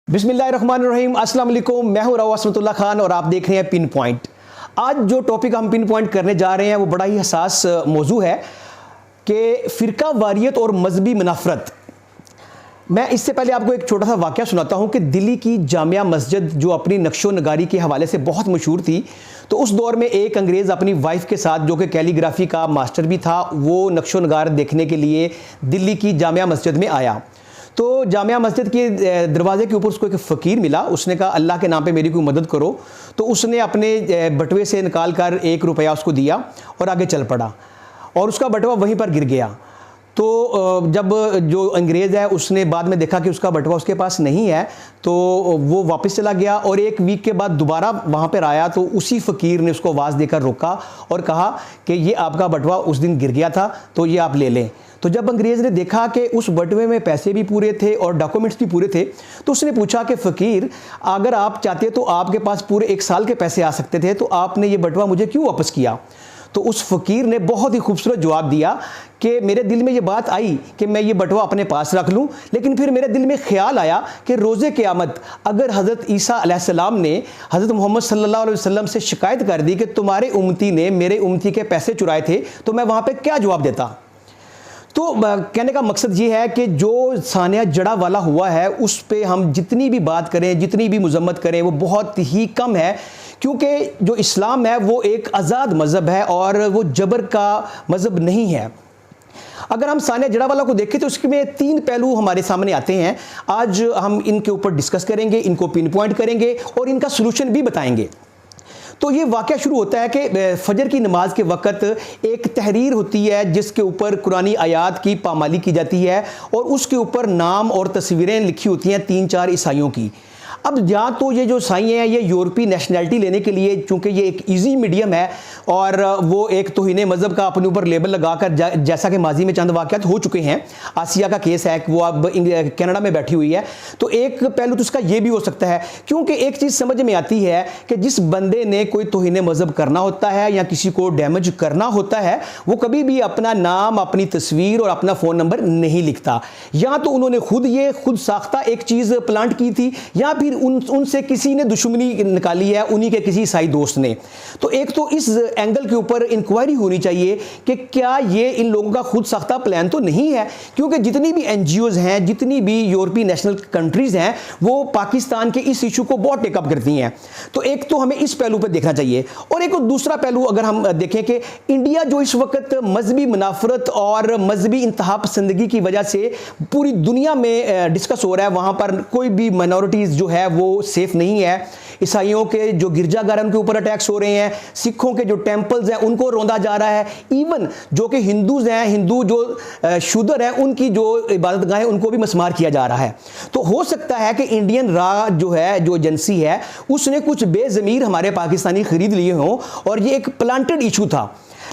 बिस्मिल्लाहिर्रहमानिर्रहीम, अस्सलाम वालेकुम। मैं हूं राव असमतुल्लाह खान और आप देख रहे हैं पिन पॉइंट। आज जो टॉपिक हम पिन पॉइंट करने जा रहे हैं वो बड़ा ही हसास मौजू है कि फ़िरका वारियत और मजहबी मुनाफरत। मैं इससे पहले आपको एक छोटा सा वाक़या सुनाता हूं कि दिल्ली की जामिया मस्जिद जो अपनी नक्शो नगारी के हवाले से बहुत मशहूर थी, तो उस दौर में एक अंग्रेज़ अपनी वाइफ के साथ, जो कि कैलीग्राफी का मास्टर भी था, वो नक्शो नगार देखने के लिए दिल्ली की जामिया मस्जिद में आया। तो जामिया मस्जिद के दरवाजे के ऊपर उसको एक फ़कीर मिला। उसने कहा अल्लाह के नाम पे मेरी कोई मदद करो। तो उसने अपने बटुए से निकाल कर 1 रुपया उसको दिया और आगे चल पड़ा और उसका बटुआ वहीं पर गिर गया। तो जब जो अंग्रेज़ है उसने बाद में देखा कि उसका बटुआ उसके पास नहीं है, तो वो वापस चला गया और 1 वीक के बाद दोबारा वहाँ पर आया। तो उसी फ़कीर ने उसको आवाज़ देकर रोका और कहा कि ये आपका बटुआ उस दिन गिर गया था, तो ये आप ले लें। तो जब अंग्रेज़ ने देखा कि उस बटुए में पैसे भी पूरे थे और डॉक्यूमेंट्स भी पूरे थे, तो उसने पूछा कि फ़कीर, अगर आप चाहते तो आपके पास पूरे 1 साल के पैसे आ सकते थे, तो आपने ये बटुआ मुझे क्यों वापस किया? तो उस फ़कीर ने बहुत ही खूबसूरत जवाब दिया कि मेरे दिल में ये बात आई कि मैं ये बटुआ अपने पास रख लूँ, लेकिन फिर मेरे दिल में ख्याल आया कि रोज़े क़यामत अगर हज़रत ईसा अलैहिस्सलाम ने हज़रत मोहम्मद सल्लल्लाहु अलैहि वसल्लम से शिकायत कर दी कि तुम्हारे उम्मती ने मेरे उम्मती के पैसे चुराए थे, तो मैं वहाँ पर क्या जवाब देता? तो कहने का मकसद ये है कि जो सानिया जड़ा वाला हुआ है उस पे हम जितनी भी बात करें, जितनी भी मजम्मत करें, वो बहुत ही कम है, क्योंकि जो इस्लाम है वो एक आज़ाद मज़हब है और वो जबर का मज़हब नहीं है। अगर हम सानिया जड़ा वाला को देखें तो उसमें 3 पहलू हमारे सामने आते हैं। आज हम इनके ऊपर डिस्कस करेंगे, इनको पिन पॉइंट करेंगे और इनका सोल्यूशन भी बताएंगे। तो ये वाक़या शुरू होता है कि फजर की नमाज के वक़्त एक तहरीर होती है जिसके ऊपर कुरानी आयात की पामाली की जाती है और उसके ऊपर नाम और तस्वीरें लिखी होती हैं 3-4 ईसाइयों की। अब या तो ये जो ईसाई हैं ये यूरोपीय नेशनैलिटी लेने के लिए, चूँकि ये एक ईजी मीडियम है और वो एक तौहीन मज़हब का अपने ऊपर लेबल लगाकर, जैसा कि माजी में चंद वाक़यात हो चुके हैं, आसिया का केस है, वो अब कनाडा में बैठी हुई है। तो एक पहलू तो उसका ये भी हो सकता है, क्योंकि एक चीज़ समझ में आती है कि जिस बंदे ने कोई तौहीन मज़हब करना होता है या किसी को डैमेज करना होता है, वो कभी भी अपना नाम, अपनी तस्वीर और अपना फ़ोन नंबर नहीं लिखता। या तो उन्होंने खुद साख्ता एक चीज़ प्लांट की थी, या फिर उनसे किसी ने दुश्मनी निकाली है, उन्हीं के किसी ईसाई दोस्त ने। तो एक तो इस एंगल के ऊपर इंक्वायरी होनी चाहिए कि क्या ये इन लोगों का खुद साख्ता प्लान तो नहीं है, क्योंकि जितनी भी एनजीओज हैं, जितनी भी यूरोपीय नेशनल कंट्रीज हैं, वो पाकिस्तान के इस इशू को बहुत टेकअप करती हैं। तो एक तो हमें इस पहलू पर देखना चाहिए और एक दूसरा पहलू अगर हम देखें कि इंडिया जो इस वक्त मजहबी मुनाफरत और मजहबी इंतहा पसंदगी की वजह से पूरी दुनिया में डिस्कस हो रहा है, वहाँ पर कोई भी माइनॉरिटीज़ जो है वो सेफ नहीं है। ईसाइयों के जो गिरजाघर उनके ऊपर अटैक्स हो रहे हैं, सिखों के जो टेंपल्स हैं उनको रौंदा जा रहा है, इवन जो कि हिंदूज हैं, हिंदू जो शूदर हैं, उनकी जो इबादतगाहें उनको भी मस्मार किया जा रहा है। तो हो सकता है कि इंडियन रा जो है, जो एजेंसी है, उसने कुछ बेज़मीर हमारे पाकिस्तानी खरीद लिए हों और ये एक प्लांटेड इशू था।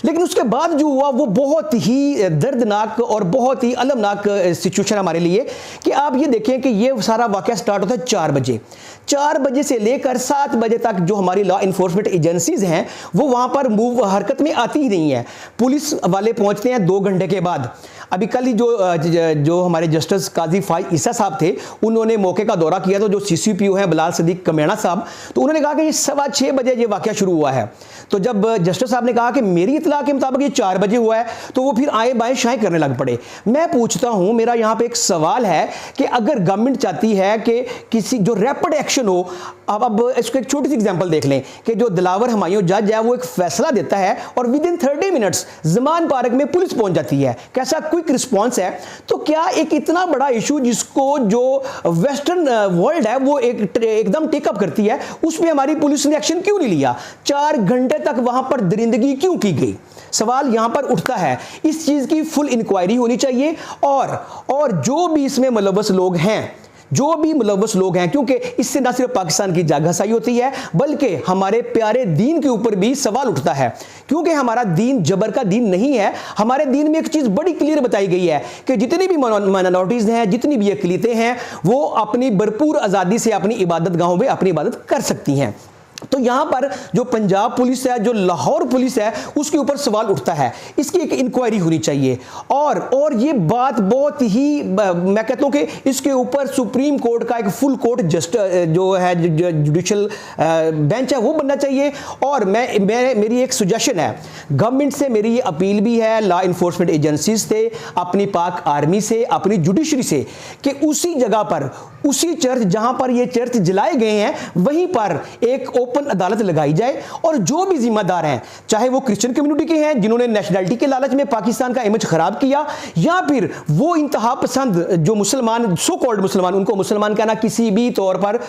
लेकिन उसके बाद जो हुआ वो बहुत ही दर्दनाक और बहुत ही अलमनाक सिचुएशन हमारे लिए कि आप ये देखें कि ये सारा वाक़या स्टार्ट होता है 4 बजे। 4 बजे से लेकर 7 बजे तक जो हमारी लॉ इन्फोर्समेंट एजेंसीज हैं वो वहाँ पर हरकत में आती ही नहीं है। पुलिस वाले पहुँचते हैं 2 घंटे के बाद। अभी कल ही जो हमारे जस्टिस काजी फाइज ईसा साहब थे, उन्होंने मौके का दौरा किया, तो जो CCPO हैं बिलाल सदीक कमेना साहब, तो उन्होंने कहा कि ये 6:15 बजे ये वाक़या शुरू हुआ है। तो जब जस्टिस साहब ने कहा कि मेरी इत्तला के मुताबिक ये 4 बजे हुआ है, तो वो फिर आए बाएं शाएं करने लग पड़े। मैं पूछता हूँ, मेरा यहाँ पे एक सवाल है कि अगर गवर्नमेंट चाहती है कि किसी जो रैपिड एक्शन हो, अब इसको एक छोटी सी एग्जांपल देख लें कि जो दिलावर हुमायूं जज है वो एक फैसला देता है और विदिन 30 मिनट्स ज़मान पार्क में पुलिस पहुंच जाती है, कैसा क्विक रिस्पॉन्स है। तो क्या एक इतना बड़ा इशू जिसको जो वेस्टर्न वर्ल्ड है वो एकदम टेकअप करती है, उसमें हमारी पुलिस ने एक्शन क्यों नहीं लिया? 4 घंटे तक वहां पर दरिंदगी क्यों की गई? सवाल यहां पर उठता है। इस चीज की फुल इंक्वायरी होनी चाहिए और जो भी इसमें मुलव्वस लोग हैं, क्योंकि इससे ना सिर्फ पाकिस्तान की जागहसाई होती है बल्कि हमारे प्यारे दीन के ऊपर भी सवाल उठता है, क्योंकि हमारा दीन जबर का दीन नहीं है। हमारे दीन में एक चीज़ बड़ी क्लियर बताई गई है कि जितनी भी माइनॉरिटीज़ हैं, जितनी भी अक़लियतें हैं, वो अपनी भरपूर आज़ादी से अपनी इबादत गाहों में अपनी इबादत कर सकती हैं। तो यहां पर जो पंजाब पुलिस है, जो लाहौर पुलिस है, उसके ऊपर सवाल उठता है। इसकी एक इंक्वायरी होनी चाहिए। और ये बात बहुत ही, मैं कहता हूं कि इसके ऊपर सुप्रीम कोर्ट का एक फुल कोर्ट जस्ट जो है जुडिशल बेंच है वो बनना चाहिए। और मेरी एक सजेशन है, गवर्नमेंट से मेरी ये अपील भी है, लॉ इन्फोर्समेंट एजेंसीज से, अपनी पाक आर्मी से, अपनी जुडिशरी से, कि उसी जगह पर, उसी चर्च जहां पर ये चर्च जलाए गए हैं, वहीं पर एक ओपन अदालत लगाई जाए और जो भी जिम्मेदार हैं, चाहे वो क्रिश्चियन कम्युनिटी के हैं जिन्होंने नेशनलिटी के लालच में पाकिस्तान का इमेज खराब किया, या फिर वो इंतहा पसंद जो मुसलमान, सो कॉल्ड मुसलमान, उनको मुसलमान कहना किसी भी तौर पर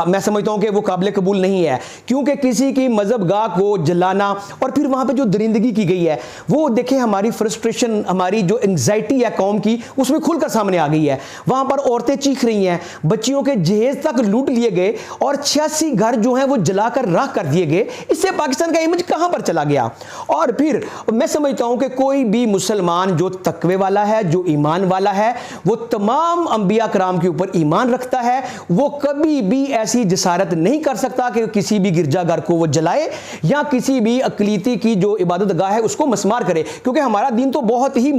मैं समझता हूं कि वो काबिल कबूल नहीं है, क्योंकि किसी की मजहब गाह को जलाना और फिर वहां पर जो दरिंदगी की गई है, वो देखें, हमारी फ्रस्ट्रेशन, हमारी जो एंग्जाइटी है कौम की, उसमें खुलकर सामने आ गई है। वहां पर औरतें चीख रही हैं, बच्चियों के जहेज तक लूट लिए गए और 86 घर जो हैं वो जलाकर राख कर दिए गए। इससे पाकिस्तान का इमेज कहां पर चला गया? और फिर मैं समझता हूं कि कोई भी मुसलमान जो तकवे वाला है, जो ईमान वाला है, वो तमाम अंबिया कराम के ऊपर ईमान रखता है, वो कभी भी ऐसी जसारत नहीं कर सकता कि किसी भी गिरजाघर को वो जलाए या किसी भी अकलीती की जो इबादत गाह है उसको मसमार करे, क्योंकि हमारा दीन तो बहुत ही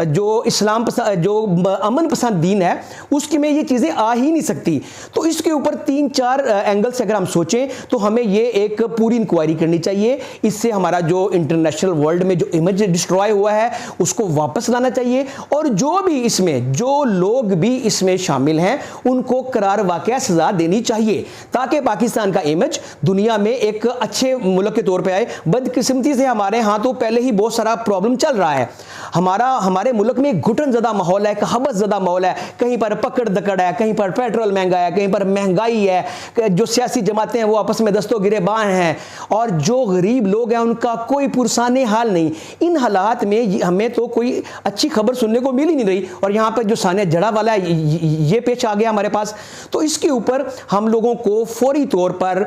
जो इस्लाम पसंद, जो अमन पसंद दीन है, उसकी में ये चीजें आ ही नहीं सकती। तो इसके ऊपर 3-4 एंगल से अगर हम सोचें तो हमें ये एक पूरी इंक्वायरी करनी चाहिए। इससे हमारा जो इंटरनेशनल वर्ल्ड में जो इमेज डिस्ट्रॉय हुआ है उसको वापस लाना चाहिए, और जो भी इसमें, जो लोग भी इसमें शामिल हैं, उनको करार वाक़या सजा देनी चाहिए, ताकि पाकिस्तान का इमेज दुनिया में एक अच्छे मुल्क के तौर पे आए। बदकिस्मती से हमारे यहाँ तो पहले ही बहुत सारा प्रॉब्लम चल रहा है। हमारे मुल्क में एक घुटन ज़्यादा माहौल है, हबस ज़्यादा माहौल है, कहीं पर पकड़ दकड़ है, कहीं पर पेट्रोल महंगा है, कहीं पर महंगाई है, जो सियासी जमातें हैं वो आपस में दस्तों गिरेबान हैं, और जो गरीब लोग हैं उनका कोई पुरसाने हाल नहीं। इन हालात में हमें तो कोई अच्छी खबर सुनने को मिल ही नहीं रही, और यहाँ पर जो सानिया जड़ा वाला है ये पेश आ गया हमारे पास। तो इसके ऊपर हम लोगों को फौरी तौर पर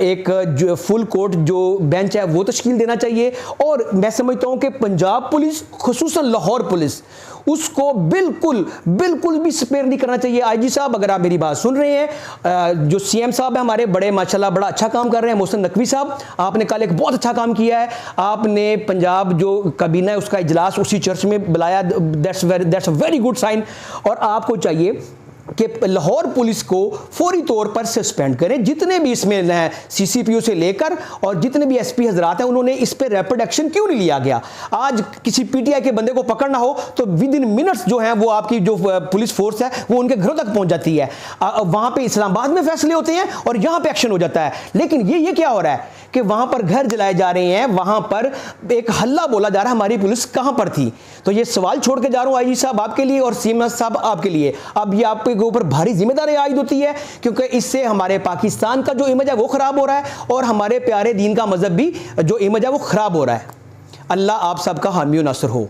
एक जो फुल कोर्ट जो बेंच है वो तश्कील देना चाहिए। और मैं समझता हूँ कि पंजाब पुलिस, खुसूसन लाहौर पुलिस, उसको बिल्कुल भी स्पेयर नहीं करना चाहिए। आईजी साहब, अगर आप मेरी बात सुन रहे हैं, जो सीएम साहब हैं हमारे, बड़े माशाल्लाह बड़ा अच्छा काम कर रहे हैं, मोहसिन नकवी साहब, आपने कल एक बहुत अच्छा काम किया है। आपने पंजाब जो काबीना है उसका इजलास उसी चर्च में बुलाया, that's a very good sign. और आपको चाहिए कि लाहौर पुलिस को फौरी तौर पर सस्पेंड करें। जितने भी इसमें सीसीपीओ से लेकर और जितने भी एसपी हजरात हैं, उन्होंने इस पर रैपिड एक्शन क्यों नहीं लिया गया? आज किसी पीटीआई के बंदे को पकड़ना हो तो विद इन मिनट्स जो है वो आपकी जो पुलिस फोर्स है वो उनके घरों तक पहुंच जाती है। वहां पे इस्लामाबाद में फैसले होते हैं और यहां पे एक्शन हो जाता है। लेकिन ये क्या हो रहा है कि वहां पर घर जलाए जा रहे हैं, वहां पर एक हल्ला बोला जा रहा है, हमारी पुलिस कहां पर थी? तो ये सवाल छोड़ के जा रहा हूं आईजी साहब आपके लिए और सीएम साहब आपके लिए। अब ये आपके ऊपर भारी जिम्मेदारी आयद होती है, क्योंकि इससे हमारे पाकिस्तान का जो इमेज है वो खराब हो रहा है और हमारे प्यारे दीन का मजहब भी जो इमेज है वो खराब हो रहा है। अल्लाह आप सबका हामी नासर हो।